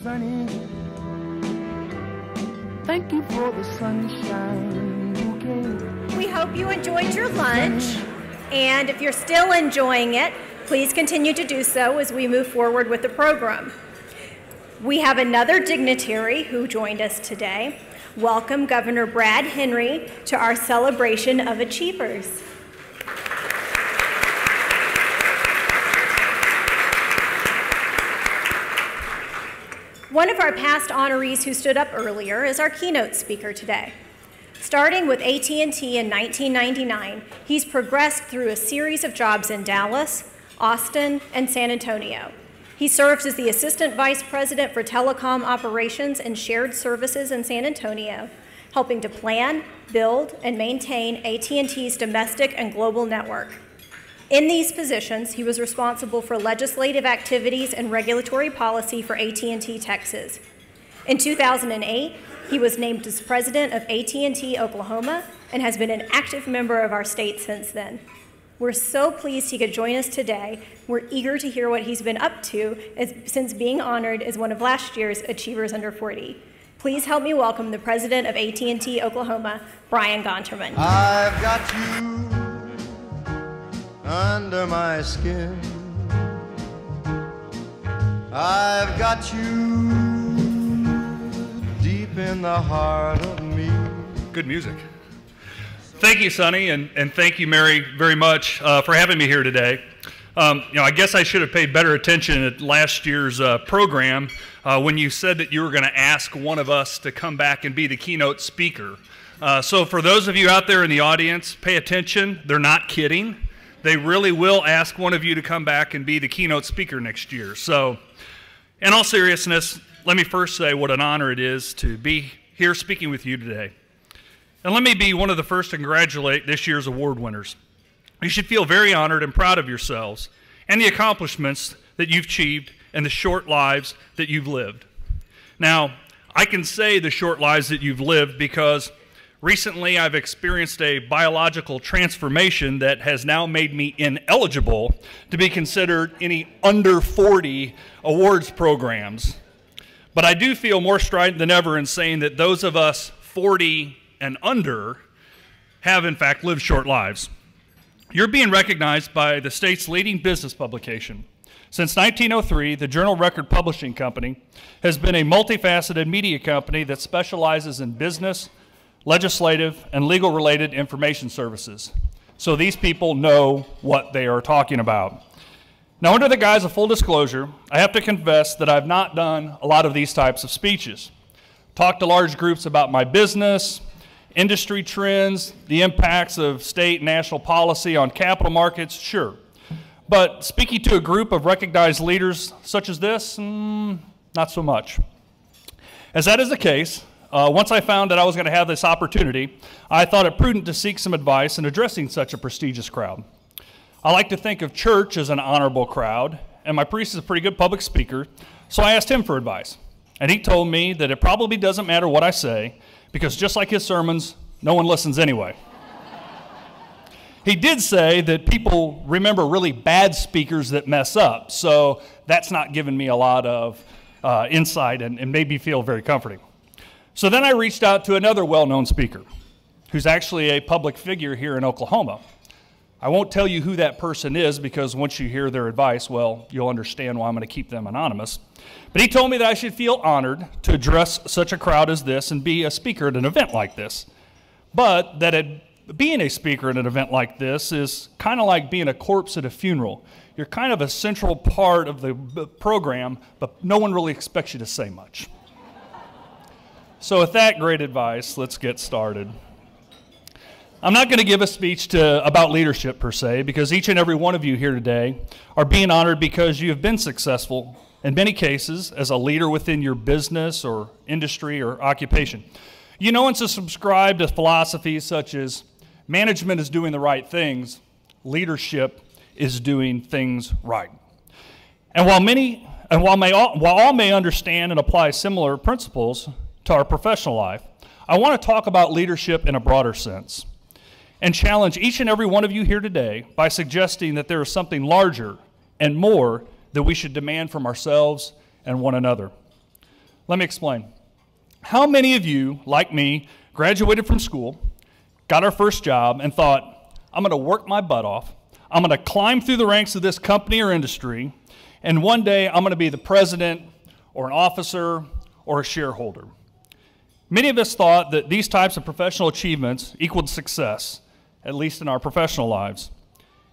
sunny. Thank you for the sunshine bouquet. We hope you enjoyed your lunch, and if you're still enjoying it, please continue to do so as we move forward with the program. We have another dignitary who joined us today. Welcome Governor Brad Henry to our celebration of achievers. One of our past honorees who stood up earlier is our keynote speaker today. Starting with AT&T in 1999, he's progressed through a series of jobs in Dallas, Austin, and San Antonio. He serves as the Assistant Vice President for Telecom Operations and Shared Services in San Antonio, helping to plan, build, and maintain AT&T's domestic and global network. In these positions, he was responsible for legislative activities and regulatory policy for AT&T Texas. In 2008, he was named as president of AT&T Oklahoma and has been an active member of our state since then. We're so pleased he could join us today. We're eager to hear what he's been up to since being honored as one of last year's Achievers Under 40. Please help me welcome the president of AT&T Oklahoma, Bryan Gonterman. I've got you under my skin. I've got you deep in the heart of me. Good music. Thank you, Sonny, and thank you, Mary, very much for having me here today. I guess I should have paid better attention at last year's program when you said that you were going to ask one of us to come back and be the keynote speaker. So for those of you out there in the audience, pay attention. They're not kidding. They really will ask one of you to come back and be the keynote speaker next year. So in all seriousness, let me first say what an honor it is to be here speaking with you today. And let me be one of the first to congratulate this year's award winners. You should feel very honored and proud of yourselves and the accomplishments that you've achieved and the short lives that you've lived. Now, I can say the short lives that you've lived because recently I've experienced a biological transformation that has now made me ineligible to be considered any under 40 awards programs. But I do feel more strident than ever in saying that those of us 40 and under have in fact lived short lives. You're being recognized by the state's leading business publication. Since 1903, the Journal Record Publishing Company has been a multifaceted media company that specializes in business, legislative, and legal-related information services. So these people know what they are talking about. Now, under the guise of full disclosure, I have to confess that I've not done a lot of these types of speeches. Talked to large groups about my business, industry trends, the impacts of state and national policy on capital markets, sure. But speaking to a group of recognized leaders such as this, not so much. As that is the case, once I found that I was going to have this opportunity, I thought it prudent to seek some advice in addressing such a prestigious crowd. I like to think of church as an honorable crowd, and my priest is a pretty good public speaker, so I asked him for advice. And he told me that it probably doesn't matter what I say, because just like his sermons, no one listens anyway. He did say that people remember really bad speakers that mess up, so that's not giving me a lot of insight and made me feel very comforting. So then I reached out to another well-known speaker who's actually a public figure here in Oklahoma. I won't tell you who that person is because once you hear their advice, well, you'll understand why I'm going to keep them anonymous. But he told me that I should feel honored to address such a crowd as this and be a speaker at an event like this. But that being a speaker at an event like this is kind of like being a corpse at a funeral. You're kind of a central part of the program, but no one really expects you to say much. So with that great advice, let's get started. I'm not going to give a speech about leadership per se, because each and every one of you here today are being honored because you have been successful, in many cases, as a leader within your business or industry or occupation. You know, and to subscribe to philosophies such as management is doing the right things, leadership is doing things right. And while all may understand and apply similar principles to our professional life, I want to talk about leadership in a broader sense and challenge each and every one of you here today by suggesting that there is something larger and more that we should demand from ourselves and one another. Let me explain. How many of you, like me, graduated from school, got our first job, and thought, I'm going to work my butt off, I'm going to climb through the ranks of this company or industry, and one day I'm going to be the president or an officer or a shareholder? Many of us thought that these types of professional achievements equaled success, at least in our professional lives.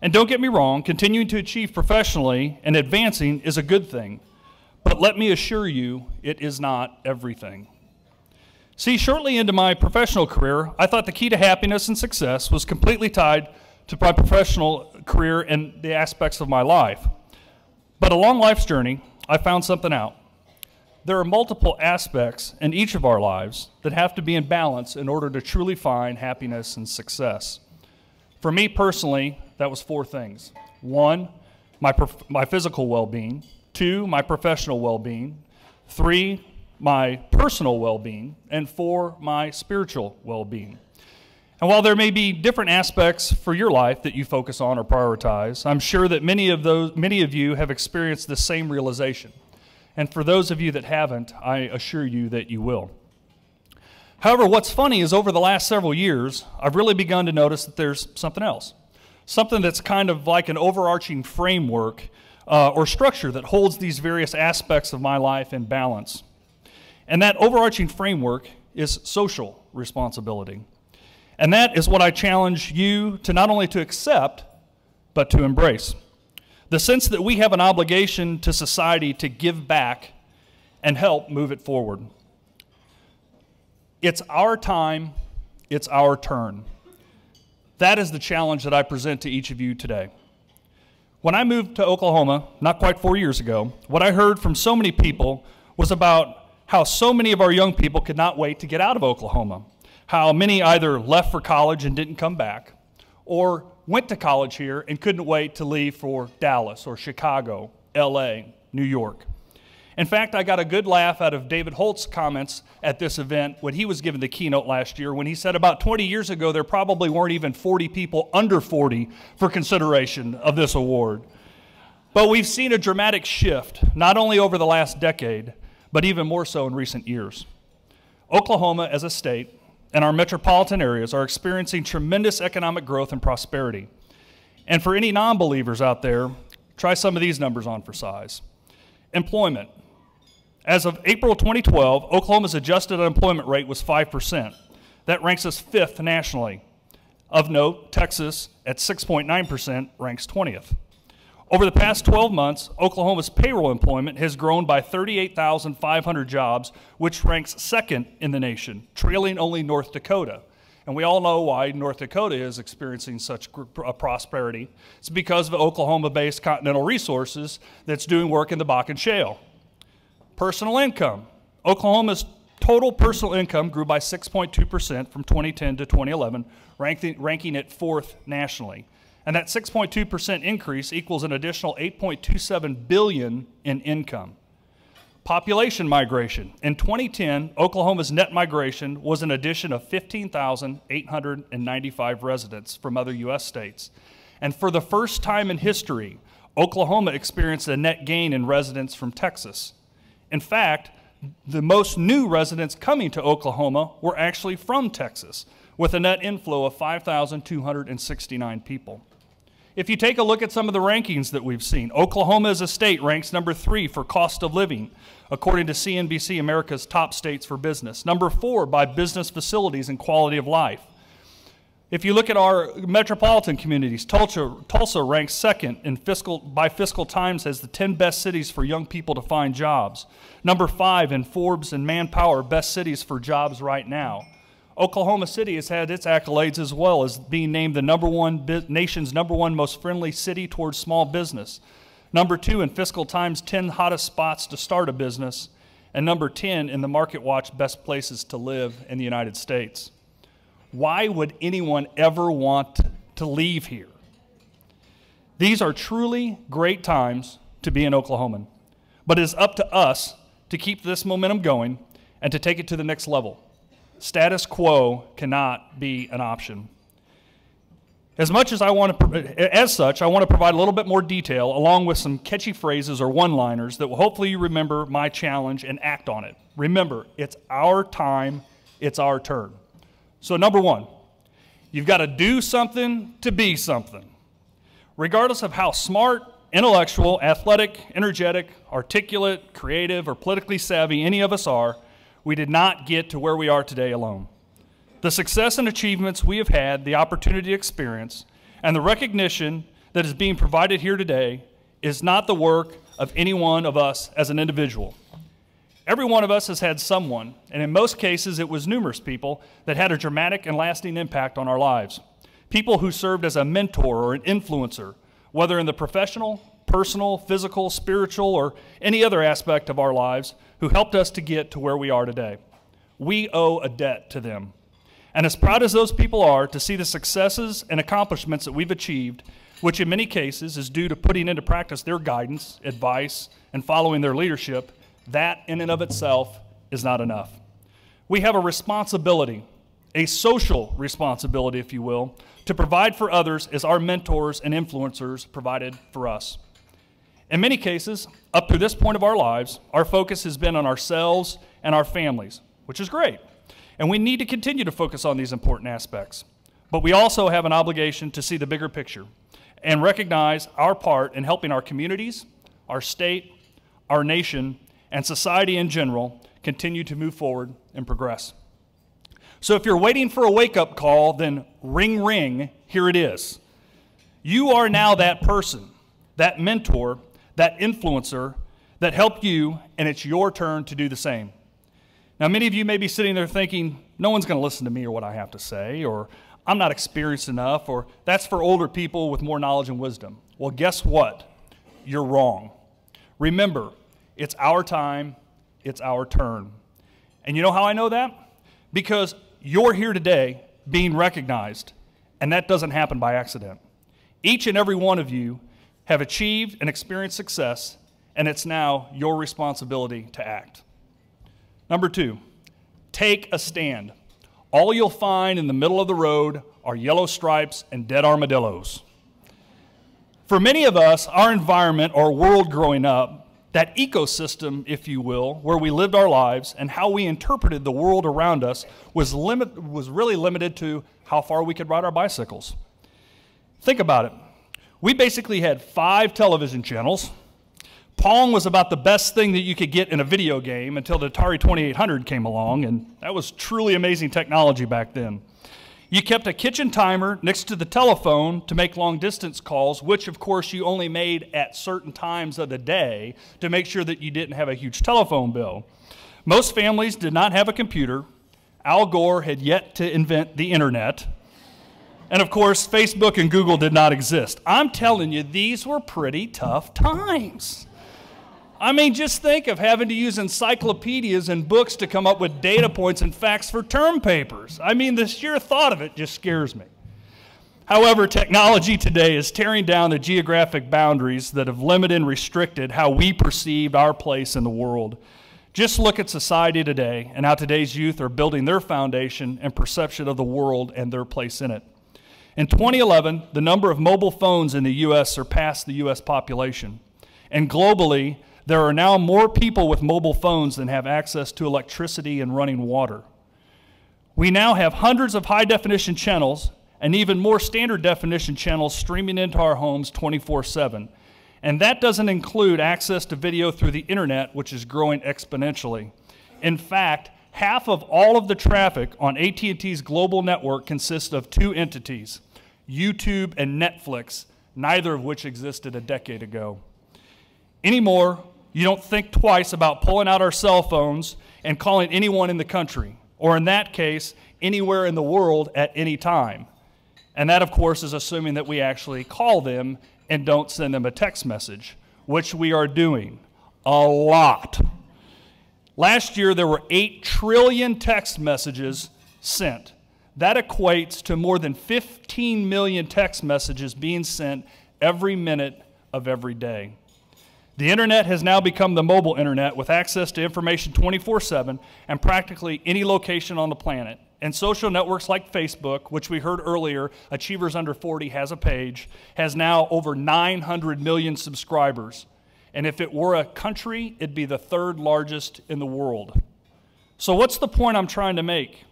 And don't get me wrong, continuing to achieve professionally and advancing is a good thing. But let me assure you, it is not everything. See, shortly into my professional career, I thought the key to happiness and success was completely tied to my professional career and the aspects of my life. But along life's journey, I found something out. There are multiple aspects in each of our lives that have to be in balance in order to truly find happiness and success. For me personally, that was 4 things. 1, my physical well-being. 2, my professional well-being. 3, my personal well-being. And 4, my spiritual well-being. And while there may be different aspects for your life that you focus on or prioritize, I'm sure that many of you have experienced the same realization. And for those of you that haven't, I assure you that you will. However, what's funny is over the last several years, I've really begun to notice that there's something else. Something that's kind of like an overarching framework or structure that holds these various aspects of my life in balance. And that overarching framework is social responsibility. And that is what I challenge you to not only to accept, but to embrace. The sense that we have an obligation to society to give back and help move it forward. It's our time, it's our turn. That is the challenge that I present to each of you today. When I moved to Oklahoma, not quite 4 years ago, what I heard from so many people was about how so many of our young people could not wait to get out of Oklahoma. How many either left for college and didn't come back, or went to college here and couldn't wait to leave for Dallas or Chicago, LA, New York. In fact, I got a good laugh out of David Holt's comments at this event when he was given the keynote last year, when he said about 20 years ago there probably weren't even 40 people under 40 for consideration of this award. But we've seen a dramatic shift, not only over the last decade, but even more so in recent years. Oklahoma as a state and our metropolitan areas are experiencing tremendous economic growth and prosperity. And for any non-believers out there, try some of these numbers on for size. Employment. As of April 2012, Oklahoma's adjusted unemployment rate was 5%. That ranks us 5th nationally. Of note, Texas, at 6.9%, ranks 20th. Over the past 12 months, Oklahoma's payroll employment has grown by 38,500 jobs, which ranks 2nd in the nation, trailing only North Dakota. And we all know why North Dakota is experiencing such prosperity. It's because of Oklahoma-based Continental Resources that's doing work in the Bakken Shale. Personal income. Oklahoma's total personal income grew by 6.2% from 2010 to 2011, ranking it 4th nationally. And that 6.2% increase equals an additional $8.27 billion in income. Population migration. In 2010, Oklahoma's net migration was an addition of 15,895 residents from other U.S. states. And for the first time in history, Oklahoma experienced a net gain in residents from Texas. In fact, the most new residents coming to Oklahoma were actually from Texas, with a net inflow of 5,269 people. If you take a look at some of the rankings that we've seen, Oklahoma as a state ranks number 3 for cost of living, according to CNBC America's Top States for Business. Number 4 by business facilities and quality of life. If you look at our metropolitan communities, Tulsa ranks 2nd by Fiscal Times as the 10 best cities for young people to find jobs. Number 5 in Forbes and Manpower best cities for jobs right now. Oklahoma City has had its accolades as well as being named the nation's number 1 most friendly city towards small business. Number 2 in Fiscal Times 10 hottest spots to start a business. And number 10 in the MarketWatch best places to live in the United States. Why would anyone ever want to leave here? These are truly great times to be an Oklahoman. But it is up to us to keep this momentum going and to take it to the next level. Status quo cannot be an option. As such, I want to provide a little bit more detail along with some catchy phrases or one-liners that will hopefully you remember my challenge and act on it. Remember, it's our time, it's our turn. So number one, you've got to do something to be something. Regardless of how smart, intellectual, athletic, energetic, articulate, creative, or politically savvy any of us are, we did not get to where we are today alone. The success and achievements we have had the opportunity to experience and the recognition that is being provided here today is not the work of any one of us as an individual. Every one of us has had someone, and in most cases it was numerous people, that had a dramatic and lasting impact on our lives. People who served as a mentor or an influencer, whether in the professional, personal, physical, spiritual, or any other aspect of our lives, who helped us to get to where we are today. We owe a debt to them. And as proud as those people are to see the successes and accomplishments that we've achieved, which in many cases is due to putting into practice their guidance, advice, and following their leadership, that in and of itself is not enough. We have a responsibility, a social responsibility, if you will, to provide for others as our mentors and influencers provided for us. In many cases, up to this point of our lives, our focus has been on ourselves and our families, which is great. And we need to continue to focus on these important aspects. But we also have an obligation to see the bigger picture and recognize our part in helping our communities, our state, our nation, and society in general continue to move forward and progress. So if you're waiting for a wake-up call, then ring, ring, here it is. You are now that person, that mentor, that influencer that helped you, and it's your turn to do the same. Now, many of you may be sitting there thinking, no one's going to listen to me or what I have to say, or I'm not experienced enough, or that's for older people with more knowledge and wisdom. Well, guess what? You're wrong. Remember, it's our time, it's our turn. And you know how I know that? Because you're here today being recognized, and that doesn't happen by accident. Each and every one of you have achieved and experienced success, and it's now your responsibility to act. Number two, take a stand. All you'll find in the middle of the road are yellow stripes and dead armadillos. For many of us, our environment or world growing up, that ecosystem, if you will, where we lived our lives and how we interpreted the world around us was really limited to how far we could ride our bicycles. Think about it. We basically had 5 television channels. Pong was about the best thing that you could get in a video game until the Atari 2800 came along, and that was truly amazing technology back then. You kept a kitchen timer next to the telephone to make long-distance calls, which, of course, you only made at certain times of the day to make sure that you didn't have a huge telephone bill. Most families did not have a computer. Al Gore had yet to invent the internet. And, of course, Facebook and Google did not exist. I'm telling you, these were pretty tough times. I mean, just think of having to use encyclopedias and books to come up with data points and facts for term papers. I mean, the sheer thought of it just scares me. However, technology today is tearing down the geographic boundaries that have limited and restricted how we perceived our place in the world. Just look at society today and how today's youth are building their foundation and perception of the world and their place in it. In 2011, the number of mobile phones in the U.S. surpassed the U.S. population. And globally, there are now more people with mobile phones than have access to electricity and running water. We now have hundreds of high-definition channels and even more standard-definition channels streaming into our homes 24/7. And that doesn't include access to video through the internet, which is growing exponentially. In fact, half of all of the traffic on AT&T's global network consists of 2 entities, YouTube and Netflix, neither of which existed a decade ago. Anymore, you don't think twice about pulling out our cell phones and calling anyone in the country, or in that case, anywhere in the world at any time. And that, of course, is assuming that we actually call them and don't send them a text message, which we are doing a lot. Last year, there were 8 trillion text messages sent. That equates to more than 15 million text messages being sent every minute of every day. The internet has now become the mobile internet with access to information 24/7 and practically any location on the planet. and social networks like Facebook, which we heard earlier, Achievers Under 40 has a page, has now over 900 million subscribers. And if it were a country, it'd be the third largest in the world. So what's the point I'm trying to make?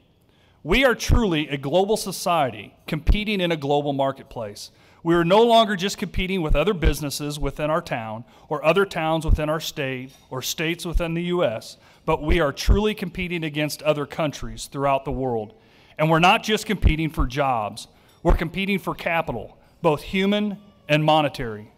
We are truly a global society competing in a global marketplace. We are no longer just competing with other businesses within our town or other towns within our state or states within the U.S., but we are truly competing against other countries throughout the world. And we're not just competing for jobs. We're competing for capital, both human and monetary.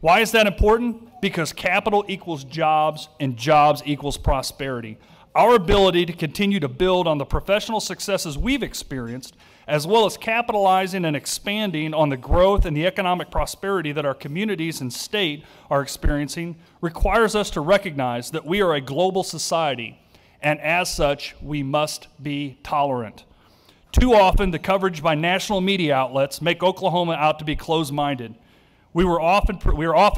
Why is that important? Because capital equals jobs and jobs equals prosperity. Our ability to continue to build on the professional successes we've experienced, as well as capitalizing and expanding on the growth and the economic prosperity that our communities and state are experiencing, requires us to recognize that we are a global society, and as such, we must be tolerant. Too often, the coverage by national media outlets make Oklahoma out to be closed-minded. We are often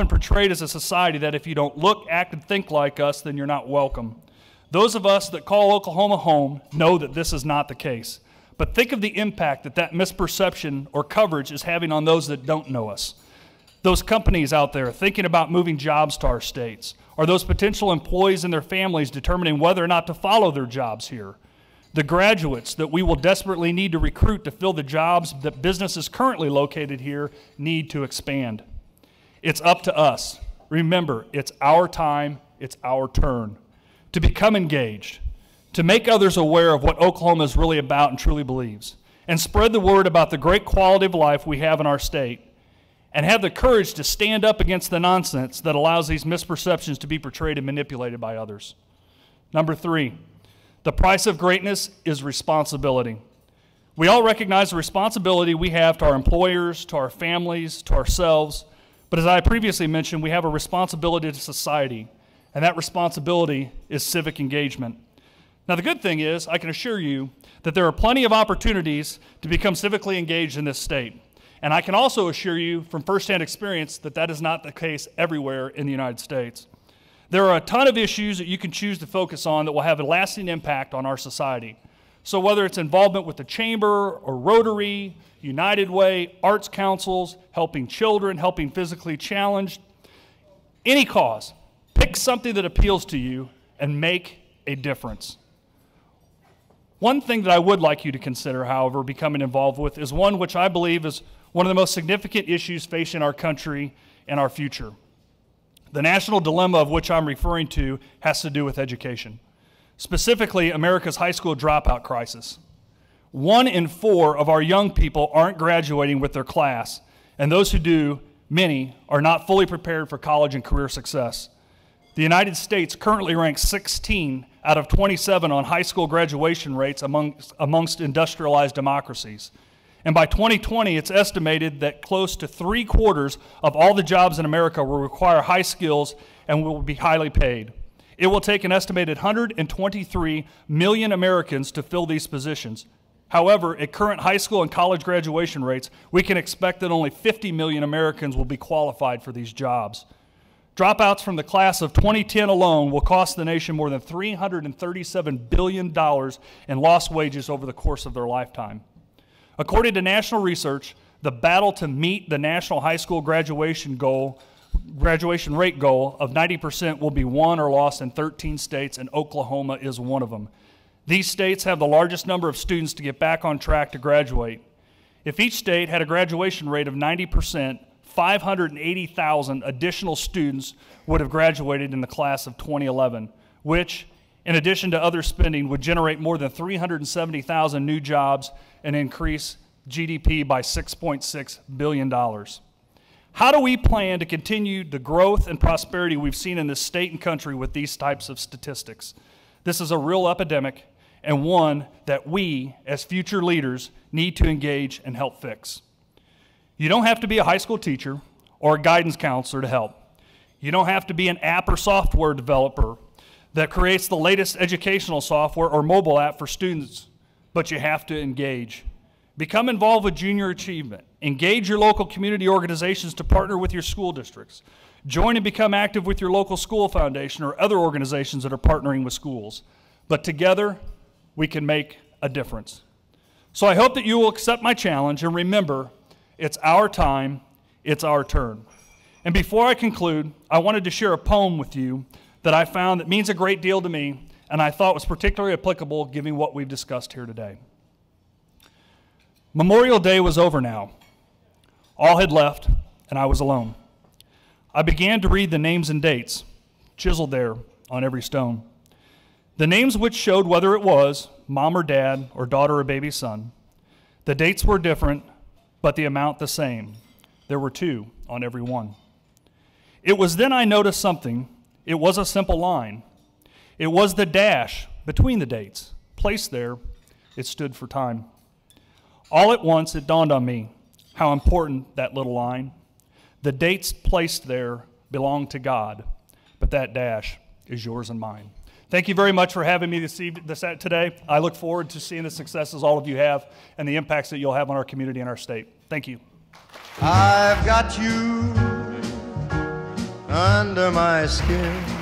portrayed as a society that if you don't look, act, and think like us, then you're not welcome. Those of us that call Oklahoma home know that this is not the case. But think of the impact that that misperception or coverage is having on those that don't know us. Those companies out there thinking about moving jobs to our states, or those potential employees and their families determining whether or not to follow their jobs here. The graduates that we will desperately need to recruit to fill the jobs that businesses currently located here need to expand. It's up to us. Remember, it's our time, it's our turn to become engaged, to make others aware of what Oklahoma is really about and truly believes, and spread the word about the great quality of life we have in our state, and have the courage to stand up against the nonsense that allows these misperceptions to be portrayed and manipulated by others. Number 3, the price of greatness is responsibility. We all recognize the responsibility we have to our employers, to our families, to ourselves, but as I previously mentioned, we have a responsibility to society, and that responsibility is civic engagement. Now, the good thing is, I can assure you that there are plenty of opportunities to become civically engaged in this state. And I can also assure you from firsthand experience that that is not the case everywhere in the United States. There are a ton of issues that you can choose to focus on that will have a lasting impact on our society. So whether it's involvement with the Chamber or Rotary, United Way, arts councils, helping children, helping physically challenged, any cause, pick something that appeals to you and make a difference. One thing that I would like you to consider, however, becoming involved with is one which I believe is one of the most significant issues facing our country and our future. The national dilemma of which I'm referring to has to do with education, specifically America's high school dropout crisis. 1 in 4 of our young people aren't graduating with their class, and those who do, many, are not fully prepared for college and career success. The United States currently ranks 16 out of 27 on high school graduation rates amongst industrialized democracies. And by 2020, it's estimated that close to 3/4 of all the jobs in America will require high skills and will be highly paid. It will take an estimated 123 million Americans to fill these positions. However, at current high school and college graduation rates, we can expect that only 50 million Americans will be qualified for these jobs. Dropouts from the class of 2010 alone will cost the nation more than $337 billion in lost wages over the course of their lifetime. According to national research, the battle to meet the national high school graduation rate goal of 90% will be won or lost in 13 states, and Oklahoma is one of them. These states have the largest number of students to get back on track to graduate. If each state had a graduation rate of 90%, 580,000 additional students would have graduated in the class of 2011, which, in addition to other spending, would generate more than 370,000 new jobs and increase GDP by $6.6 billion. How do we plan to continue the growth and prosperity we've seen in this state and country with these types of statistics? This is a real epidemic, and one that we, as future leaders, need to engage and help fix. You don't have to be a high school teacher or a guidance counselor to help. You don't have to be an app or software developer that creates the latest educational software or mobile app for students, but you have to engage. Become involved with junior achievement. Engage your local community organizations to partner with your school districts. Join and become active with your local school foundation or other organizations that are partnering with schools. But together, we can make a difference. So I hope that you will accept my challenge and remember, it's our time, it's our turn. And before I conclude, I wanted to share a poem with you that I found that means a great deal to me and I thought was particularly applicable given what we've discussed here today. Memorial Day was over now. All had left, and I was alone. I began to read the names and dates, chiseled there on every stone. The names which showed whether it was mom or dad or daughter or baby son. The dates were different, but the amount the same. There were 2 on every one. It was then I noticed something. It was a simple line. It was the dash between the dates. Placed there, it stood for time. All at once, it dawned on me how important that little line. The dates placed there belong to God, but that dash is yours and mine. Thank you very much for having me today. I look forward to seeing the successes all of you have and the impacts that you'll have on our community and our state. Thank you. I've got you under my skin.